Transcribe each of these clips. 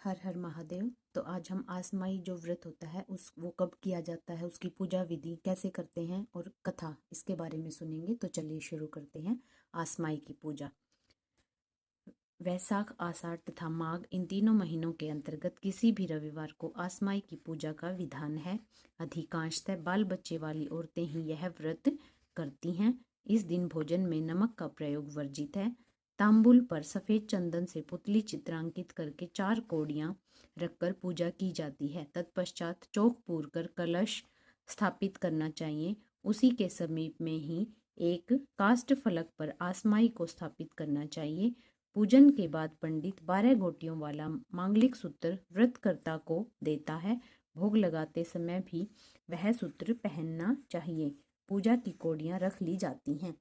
हर हर महादेव। तो आज हम आसमाई जो व्रत होता है वो कब किया जाता है, उसकी पूजा विधि कैसे करते हैं और कथा इसके बारे में सुनेंगे। तो चलिए शुरू करते हैं। आसमाई की पूजा। वैशाख, आषाढ़ तथा माघ इन तीनों महीनों के अंतर्गत किसी भी रविवार को आसमाई की पूजा का विधान है। अधिकांशतः बाल बच्चे वाली औरतें ही यह व्रत करती हैं। इस दिन भोजन में नमक का प्रयोग वर्जित है। तांबुल पर सफेद चंदन से पुतली चित्रांकित करके 4 कौड़ियां रखकर पूजा की जाती है। तत्पश्चात चौक पूर कर कलश स्थापित करना चाहिए। उसी के समीप में ही एक काष्ठ फलक पर आसमाई को स्थापित करना चाहिए। पूजन के बाद पंडित 12 गोटियों वाला मांगलिक सूत्र व्रतकर्ता को देता है। भोग लगाते समय भी वह सूत्र पहनना चाहिए। पूजा की कौड़ियां रख ली जाती हैं।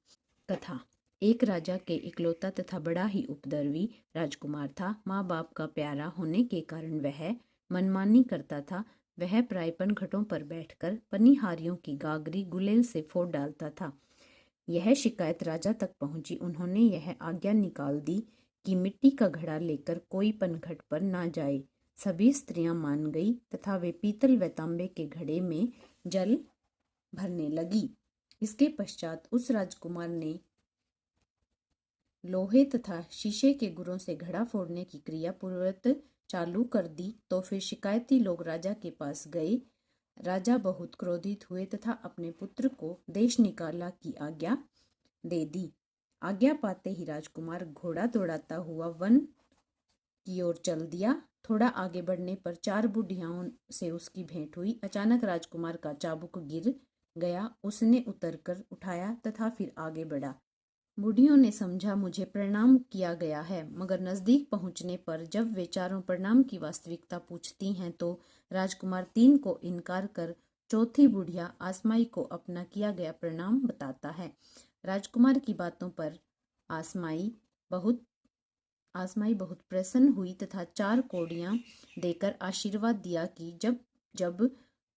कथा। एक राजा के इकलौता तथा बड़ा ही उपद्रवी राजकुमार था। माँ बाप का प्यारा होने के कारण वह मनमानी करता था। वह प्रायपन घाटों पर बैठकर पनिहारियों की गागरी गुलेल से फोड़ डालता था। यह शिकायत राजा तक पहुंची। उन्होंने यह आज्ञा निकाल दी कि मिट्टी का घड़ा लेकर कोई पनघट पर ना जाए। सभी स्त्रियां मान गई तथा वे पीतल व तांबे के घड़े में जल भरने लगी। इसके पश्चात उस राजकुमार ने लोहे तथा शीशे के गुरों से घड़ा फोड़ने की क्रिया पूर्ववत चालू कर दी। तो फिर शिकायती लोग राजा के पास गए। राजा बहुत क्रोधित हुए तथा अपने पुत्र को देश निकाला की आज्ञा दे दी। आज्ञा पाते ही राजकुमार घोड़ा दौड़ाता हुआ वन की ओर चल दिया। थोड़ा आगे बढ़ने पर 4 बुढ़ियाओं से उसकी भेंट हुई। अचानक राजकुमार का चाबुक गिर गया। उसने उतरकर उठाया तथा फिर आगे बढ़ा। बूढ़ियों ने समझा मुझे प्रणाम किया गया है, मगर नजदीक पहुंचने पर जब वे चारों प्रणाम की वास्तविकता पूछती हैं तो राजकुमार 3 को इनकार कर चौथी बुढ़िया आसमाई को अपना किया गया प्रणाम बताता है। राजकुमार की बातों पर आसमाई बहुत प्रसन्न हुई तथा 4 कौड़ियां देकर आशीर्वाद दिया कि जब जब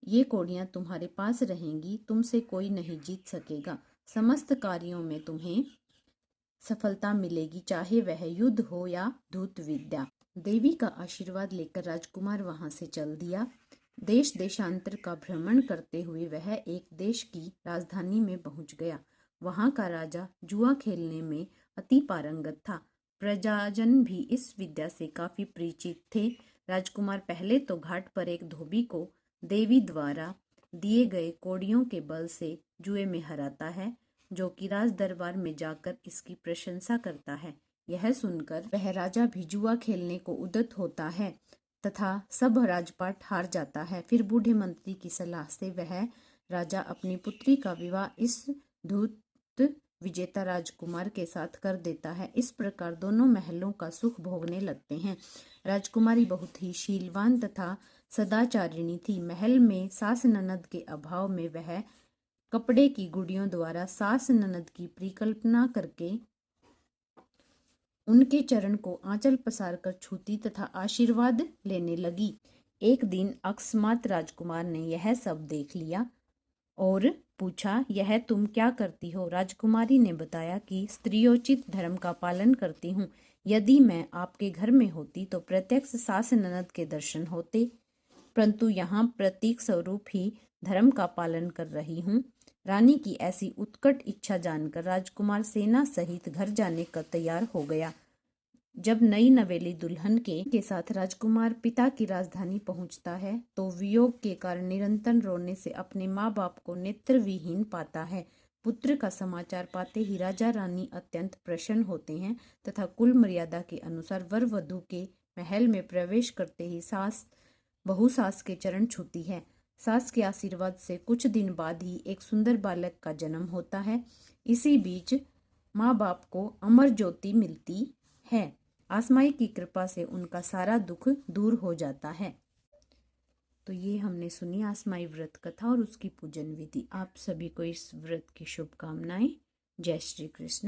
ये कौड़ियां तुम्हारे पास रहेंगी तुमसे कोई नहीं जीत सकेगा। समस्त कार्यों में तुम्हें सफलता मिलेगी, चाहे वह युद्ध हो या धूत विद्या। देवी का आशीर्वाद लेकर राजकुमार वहां से चल दिया। देश देशांतर का भ्रमण करते हुए वह एक देश की राजधानी में पहुंच गया। वहां का राजा जुआ खेलने में अति पारंगत था। प्रजाजन भी इस विद्या से काफी परिचित थे। राजकुमार पहले तो घाट पर एक धोबी को देवी द्वारा दिए गए कौड़ियों के बल से जुए में हराता है, जो कि राज दरबार में जाकर इसकी प्रशंसा करता है। यह सुनकर वह राजा भी जुआ खेलने को उद्यत होता है तथा सब राजपाट हार जाता है। फिर बूढ़े मंत्री की सलाह से वह राजा अपनी पुत्री का विवाह इस धूत विजेता राजकुमार के साथ कर देता है। इस प्रकार दोनों महलों का सुख भोगने लगते हैं। राजकुमारी बहुत ही शीलवान तथा सदाचारिणी थी। महल में सास ननद के अभाव में वह कपड़े की गुड़ियों द्वारा सास ननद की परिकल्पना करके उनके चरण को आंचल पसार कर छूती तथा आशीर्वाद लेने लगी। एक दिन अकस्मात राजकुमार ने यह सब देख लिया और पूछा, यह तुम क्या करती हो? राजकुमारी ने बताया कि स्त्रियोचित धर्म का पालन करती हूँ। यदि मैं आपके घर में होती तो प्रत्यक्ष सास ननद के दर्शन होते, परंतु यहाँ प्रतीक स्वरूप ही धर्म का पालन कर रही हूँ। रानी की ऐसी उत्कट इच्छा जानकर राजकुमार सेना सहित घर जाने का तैयार हो गया। जब नई नवेली दुल्हन के साथ राजकुमार पिता की राजधानी पहुंचता है तो वियोग के कारण निरंतर रोने से अपने माँ बाप को नेत्रविहीन पाता है। पुत्र का समाचार पाते ही राजा रानी अत्यंत प्रसन्न होते हैं तथा कुल मर्यादा के अनुसार वर वधू के महल में प्रवेश करते ही बहू सास के चरण छूती है। सास के आशीर्वाद से कुछ दिन बाद ही एक सुंदर बालक का जन्म होता है। इसी बीच माँ बाप को अमर ज्योति मिलती है। आसमाई की कृपा से उनका सारा दुख दूर हो जाता है। तो ये हमने सुनी आसमाई व्रत कथा और उसकी पूजन विधि। आप सभी को इस व्रत की शुभकामनाएं। जय श्री कृष्ण।